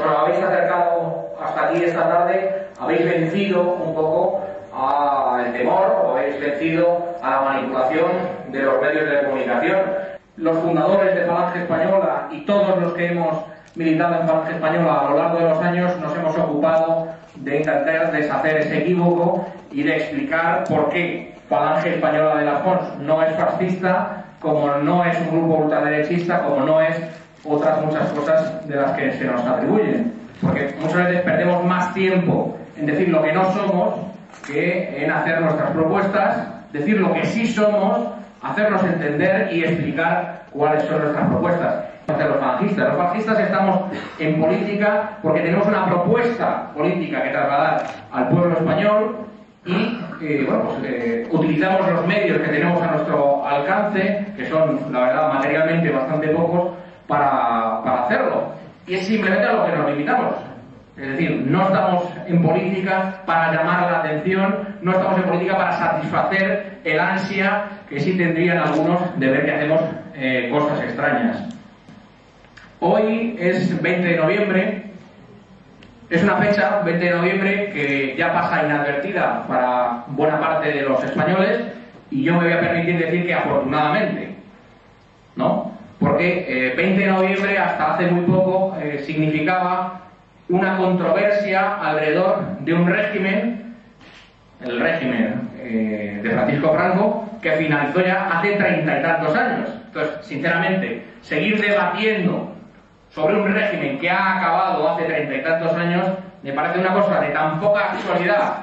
os habéis acercado hasta aquí esta tarde, habéis vencido un poco al temor, o habéis vencido a la manipulación de los medios de comunicación. Los fundadores de Falange Española y todos los que hemos militado en Falange Española a lo largo de los años nos hemos ocupado de intentar deshacer ese equívoco y de explicar por qué Falange Española de las Pons no es fascista, como no es un grupo ultraderechista, como no es otras muchas cosas de las que se nos atribuyen. Porque muchas veces perdemos más tiempo en decir lo que no somos que en hacer nuestras propuestas, decir lo que sí somos, hacernos entender y explicar cuáles son nuestras propuestas. Los falangistas estamos en política porque tenemos una propuesta política que trasladar al pueblo español y utilizamos los medios que tenemos a nuestro alcance, que son, la verdad, materialmente bastante pocos, para hacerlo. Y es simplemente a lo que nos limitamos. Es decir, no estamos en política para llamar la atención, no estamos en política para satisfacer el ansia que sí tendrían algunos de ver que hacemos cosas extrañas. Hoy es 20 de noviembre, es una fecha, 20 de noviembre, que ya pasa inadvertida para buena parte de los españoles, y yo me voy a permitir decir que afortunadamente, ¿no? Porque 20 de noviembre hasta hace muy poco significaba una controversia alrededor de un régimen, el régimen de Francisco Franco, que finalizó ya hace 30 y tantos años. Entonces, sinceramente, seguir debatiendo sobre un régimen que ha acabado hace 30 y tantos años me parece una cosa de tan poca actualidad,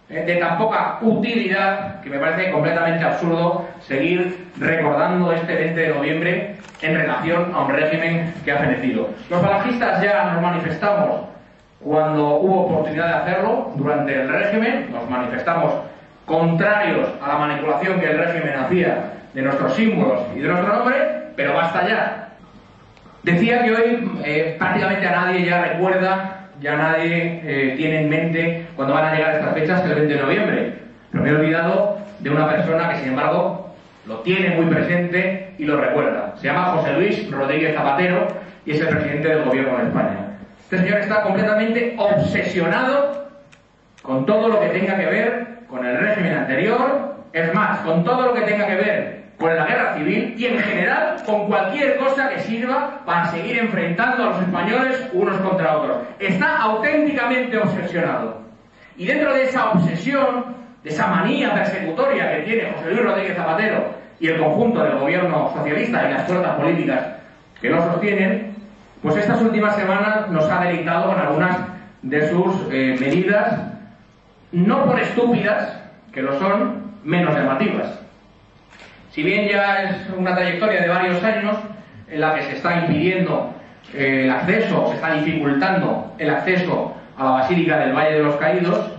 de tan poca utilidad, que me parece completamente absurdo seguir recordando este 20 de noviembre en relación a un régimen que ha fenecido. Los falangistas ya nos manifestamos cuando hubo oportunidad de hacerlo durante el régimen, nos manifestamos contrarios a la manipulación que el régimen hacía de nuestros símbolos y de nuestro nombre, pero basta ya. Decía que hoy prácticamente a nadie ya recuerda, ya nadie tiene en mente cuando van a llegar estas fechas, el 20 de noviembre. Pero me he olvidado de una persona que, sin embargo, lo tiene muy presente y lo recuerda. Se llama José Luis Rodríguez Zapatero y es el presidente del gobierno de España. Este señor está completamente obsesionado con todo lo que tenga que ver con el régimen anterior, es más, con todo lo que tenga que ver con la guerra civil y en general con cualquier cosa que sirva para seguir enfrentando a los españoles unos contra otros. Está auténticamente obsesionado. Y dentro de esa obsesión, de esa manía persecutoria que tiene José Luis Rodríguez Zapatero y el conjunto del gobierno socialista y las fuerzas políticas que lo sostienen, pues estas últimas semanas nos ha deleitado con algunas de sus medidas, no por estúpidas, que lo son, menos llamativas. Si bien ya es una trayectoria de varios años en la que se está impidiendo el acceso, se está dificultando el acceso a la Basílica del Valle de los Caídos,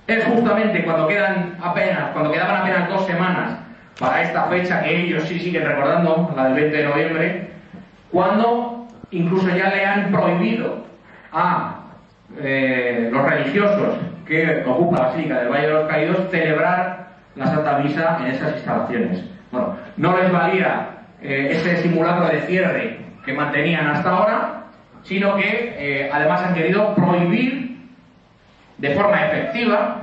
es justamente cuando quedaban apenas 2 semanas para esta fecha que ellos sí siguen recordando, la del 20 de noviembre, cuando incluso ya le han prohibido a los religiosos que ocupan la Basílica del Valle de los Caídos celebrar la Santa Misa en esas instalaciones. Bueno, no les valía ese simulacro de cierre que mantenían hasta ahora, sino que además han querido prohibir de forma efectiva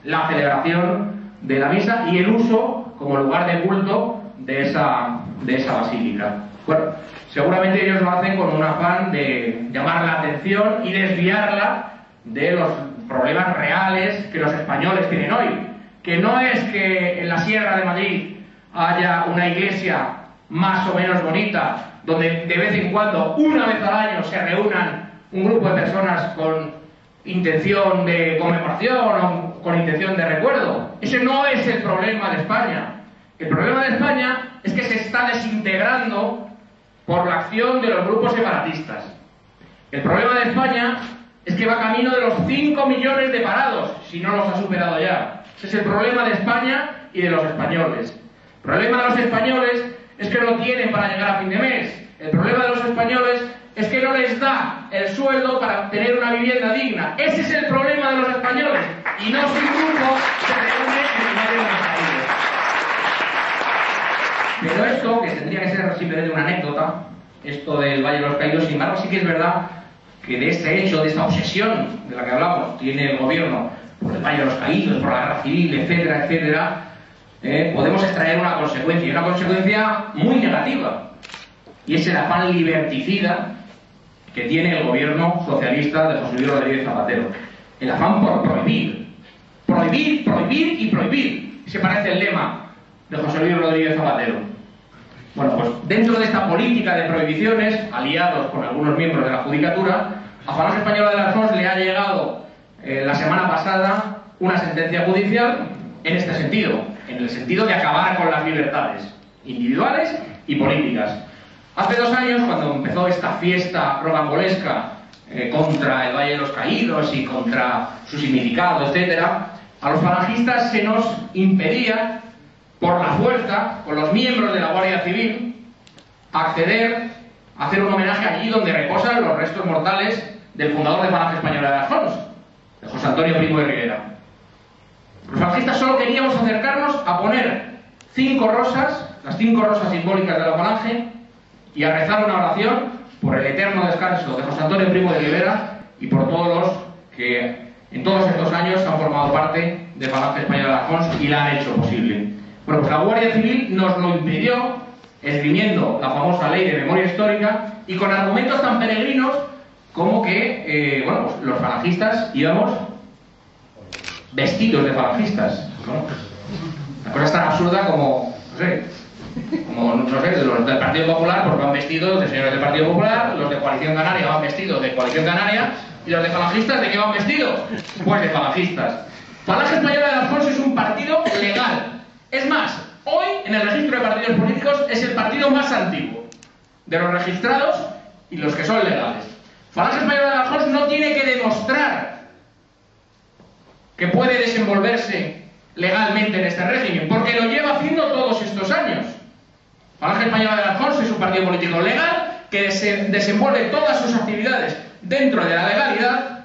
la celebración de la misa y el uso como lugar de culto de esa basílica. Bueno, seguramente ellos lo hacen con un afán de llamar la atención y desviarla de los problemas reales que los españoles tienen hoy. Que no es que en la Sierra de Madrid haya una iglesia más o menos bonita, donde de vez en cuando, una vez al año, se reúnan un grupo de personas con intención de conmemoración o con intención de recuerdo. Ese no es el problema de España. El problema de España es que se está desintegrando por la acción de los grupos separatistas. El problema de España es que va camino de los 5 millones de parados, si no los ha superado ya. Ese es el problema de España y de los españoles. El problema de los españoles es que no tienen para llegar a fin de mes. El problema de los españoles es que no les da el sueldo para tener una vivienda digna. Ese es el problema de los españoles. Y no su grupo se reúne en el Valle de los Caídos. Pero esto, que tendría que ser simplemente una anécdota, esto del Valle de los Caídos, sin embargo, sí que es verdad que de este hecho, de esta obsesión de la que hablamos, tiene el gobierno por el Valle de los Caídos, por la guerra civil, etcétera, etcétera, podemos extraer una consecuencia, y una consecuencia muy negativa, y es el afán liberticida que tiene el gobierno socialista de José Luis Rodríguez Zapatero. El afán por prohibir. Prohibir, prohibir y prohibir. Se parece el lema de José Luis Rodríguez Zapatero. Bueno, pues dentro de esta política de prohibiciones, aliados con algunos miembros de la Judicatura, a Falange Española de las Fonts le ha llegado la semana pasada una sentencia judicial en este sentido, en el sentido de acabar con las libertades individuales y políticas. Hace 2 años, cuando empezó esta fiesta rocambolesca contra el Valle de los Caídos y contra su significado, etcétera, a los falangistas se nos impedía, por la fuerza, con los miembros de la Guardia Civil, acceder a hacer un homenaje allí donde reposan los restos mortales del fundador de Falange Española de las Fonts, de José Antonio Primo de Rivera. Los falangistas solo queríamos acercarnos a poner 5 rosas, las 5 rosas simbólicas de la Falange, y a rezar una oración por el eterno descanso de José Antonio Primo de Rivera y por todos los que en todos estos años han formado parte de Falange Española de las Fonts y la han hecho posible. Bueno, pues la Guardia Civil nos lo impidió, esgrimiendo la famosa ley de memoria histórica y con argumentos tan peregrinos como que bueno, pues los falangistas íbamos vestidos de falangistas, ¿no? La cosa es tan absurda como, no sé, los del Partido Popular pues van vestidos de señores del Partido Popular, los de Coalición Canaria van vestidos de Coalición Canaria, y los de falangistas, ¿de qué van vestidos? Pues de falangistas. Falange Española de las Fonts es un partido legal. Es más, hoy en el registro de partidos políticos es el partido más antiguo de los registrados y los que son legales. Falange Española de las Fonts no tiene que demostrar que puede desenvolverse legalmente en este régimen, porque lo lleva haciendo todos estos años. Falange Española de las Fonts es un partido político legal que desenvuelve todas sus actividades dentro de la legalidad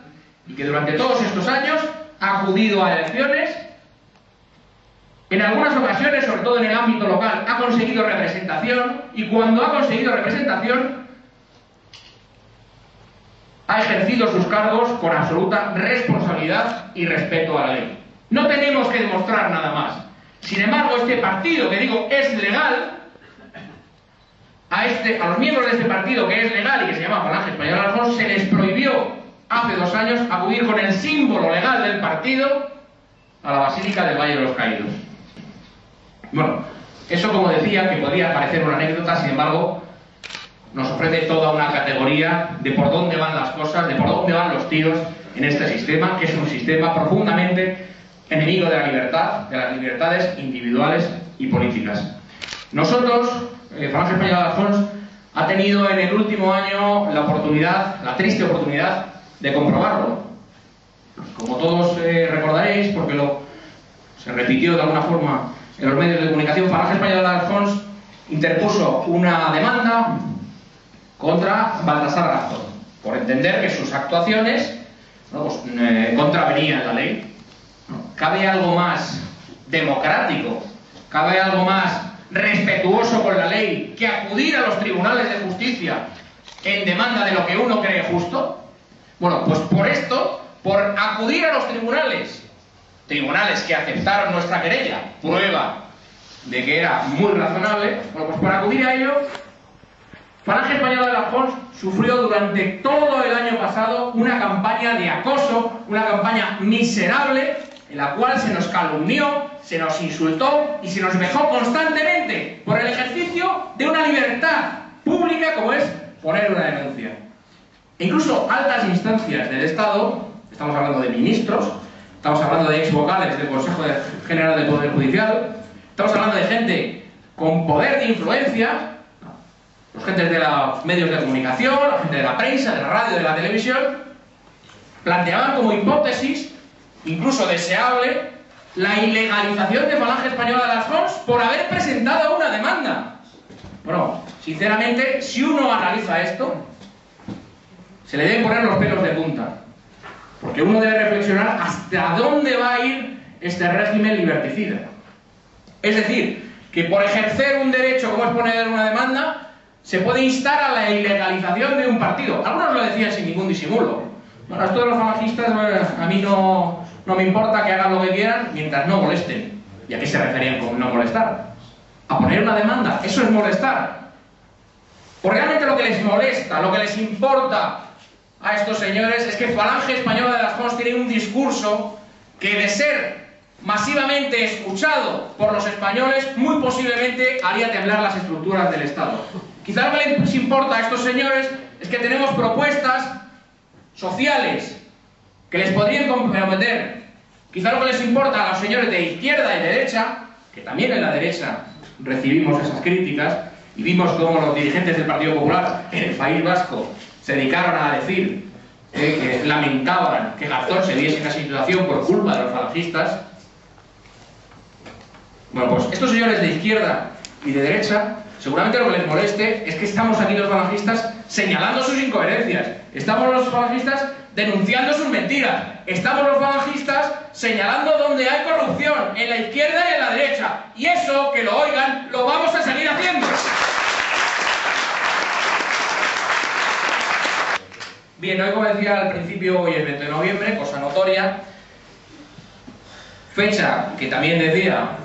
y que durante todos estos años ha acudido a elecciones. En algunas ocasiones, sobre todo en el ámbito local, ha conseguido representación, y cuando ha conseguido representación ha ejercido sus cargos con absoluta responsabilidad y respeto a la ley. No tenemos que demostrar nada más. Sin embargo, este partido, que digo es legal, a los miembros de este partido, que es legal y que se llama Falange Española de las Fonts, se les prohibió hace 2 años acudir con el símbolo legal del partido a la Basílica del Valle de los Caídos. Bueno, eso, como decía, que podría parecer una anécdota, sin embargo, nos ofrece toda una categoría de por dónde van las cosas, de por dónde van los tiros en este sistema, que es un sistema profundamente enemigo de la libertad, de las libertades individuales y políticas. Nosotros, Falange Española de las Fonts, ha tenido en el último año la oportunidad, la triste oportunidad, de comprobarlo. Como todos recordaréis, porque se repitió de alguna forma en los medios de comunicación, Falange Española de las Fonts interpuso una demanda contra Baltasar Garzón por entender que sus actuaciones contravenían la ley. ¿Cabe algo más democrático? ¿Cabe algo más respetuoso con la ley que acudir a los tribunales de justicia en demanda de lo que uno cree justo? Bueno, pues por esto, por acudir a los tribunales que aceptaron nuestra querella, prueba de que era muy razonable, bueno, pues por acudir a ello, Falange Española de las Fonts sufrió durante todo el año pasado una campaña de acoso, una campaña miserable, en la cual se nos calumnió, se nos insultó y se nos vejó constantemente por el ejercicio de una libertad pública como es poner una denuncia. E incluso altas instancias del Estado, estamos hablando de ministros, estamos hablando de exvocales del Consejo General del Poder Judicial, estamos hablando de gente con poder de influencia, los gentes de los medios de comunicación, la gente de la prensa, de la radio, de la televisión, planteaban como hipótesis, incluso deseable, la ilegalización de Falange Española de las Fonts por haber presentado una demanda. Bueno, sinceramente, si uno analiza esto, se le deben poner los pelos de punta, porque uno debe reflexionar hasta dónde va a ir este régimen liberticida. Es decir, que por ejercer un derecho como es poner una demanda, se puede instar a la ilegalización de un partido. Algunos lo decían sin ningún disimulo. Bueno, esto de los falangistas, bueno, a mí no me importa que hagan lo que quieran mientras no molesten. ¿Y a qué se referían con no molestar? ¿A poner una demanda? ¿Eso es molestar? ¿O realmente lo que les molesta, lo que les importa a estos señores es que Falange Española de las Jons tiene un discurso que, de ser masivamente escuchado por los españoles, muy posiblemente haría temblar las estructuras del Estado? Quizá lo que les importa a estos señores es que tenemos propuestas sociales que les podrían comprometer. Quizá lo que les importa a los señores de izquierda y derecha, que también en la derecha recibimos esas críticas, y vimos cómo los dirigentes del Partido Popular en el País Vasco se dedicaron a decir que lamentaban que Garzón se viese en esa situación por culpa de los falangistas. Bueno, pues estos señores de izquierda y de derecha, seguramente lo que les moleste es que estamos aquí los falangistas señalando sus incoherencias, estamos los falangistas denunciando sus mentiras, estamos los falangistas señalando donde hay corrupción, en la izquierda y en la derecha, y eso, que lo oigan, lo vamos a seguir haciendo. Bien, hoy, como decía al principio, hoy es 20 de noviembre, cosa notoria, fecha que también decía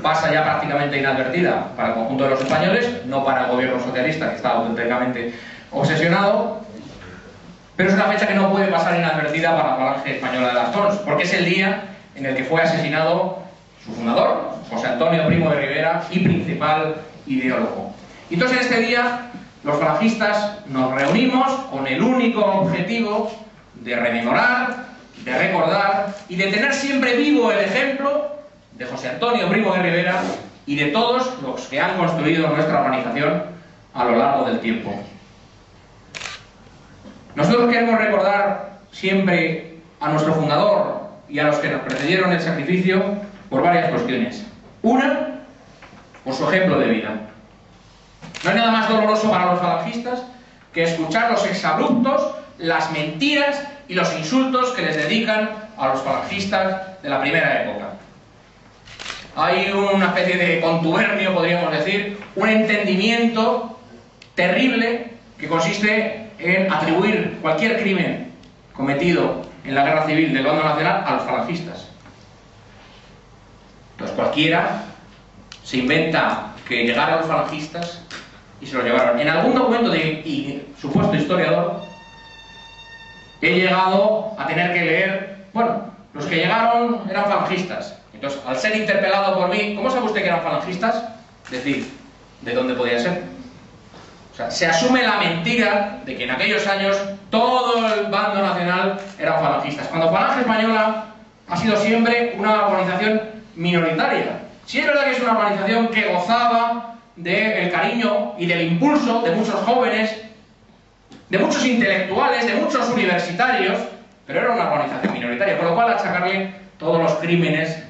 pasa ya prácticamente inadvertida para el conjunto de los españoles, no para el gobierno socialista, que está auténticamente obsesionado, pero es una fecha que no puede pasar inadvertida para la Falange Española de las Jons, porque es el día en el que fue asesinado su fundador, José Antonio Primo de Rivera, y principal ideólogo. Y entonces, en este día, los falangistas nos reunimos con el único objetivo de rememorar, de recordar y de tener siempre vivo el ejemplo de José Antonio Primo de Rivera y de todos los que han construido nuestra organización a lo largo del tiempo. Nosotros queremos recordar siempre a nuestro fundador y a los que nos precedieron el sacrificio por varias cuestiones. Una, por su ejemplo de vida. No hay nada más doloroso para los falangistas que escuchar los exabruptos, las mentiras y los insultos que les dedican a los falangistas de la primera época. Hay una especie de contubernio, podríamos decir, un entendimiento terrible que consiste en atribuir cualquier crimen cometido en la guerra civil del bando nacional a los falangistas. Entonces cualquiera se inventa que llegaron los falangistas y se los llevaron. En algún documento de supuesto historiador he llegado a tener que leer, bueno, los que llegaron eran falangistas. Entonces, al ser interpelado por mí, ¿cómo sabe usted que eran falangistas? Decir, ¿de dónde podía ser? O sea, se asume la mentira de que en aquellos años todo el bando nacional eran falangistas, cuando Falange Española ha sido siempre una organización minoritaria. Sí es verdad que es una organización que gozaba del cariño y del impulso de muchos jóvenes, de muchos intelectuales, de muchos universitarios, pero era una organización minoritaria, con lo cual achacarle todos los crímenes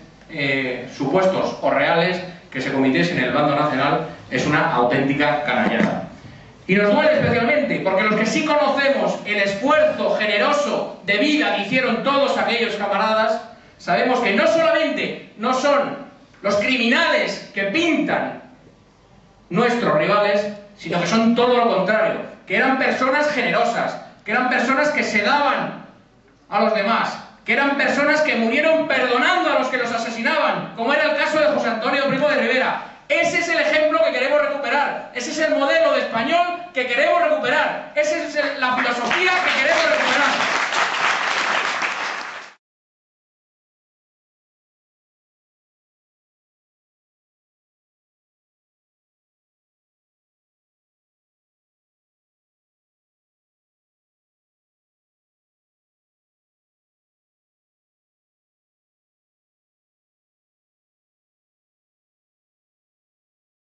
supuestos o reales que se cometiesen en el bando nacional es una auténtica canallada. Y nos duele especialmente porque los que sí conocemos el esfuerzo generoso de vida que hicieron todos aquellos camaradas, sabemos que no solamente no son los criminales que pintan nuestros rivales, sino que son todo lo contrario, que eran personas generosas, que eran personas que se daban a los demás, que eran personas que murieron perdonando a los que los asesinaban, como era el caso de José Antonio Primo de Rivera. Ese es el ejemplo que queremos recuperar, ese es el modelo de español que queremos recuperar, esa es la filosofía que queremos recuperar.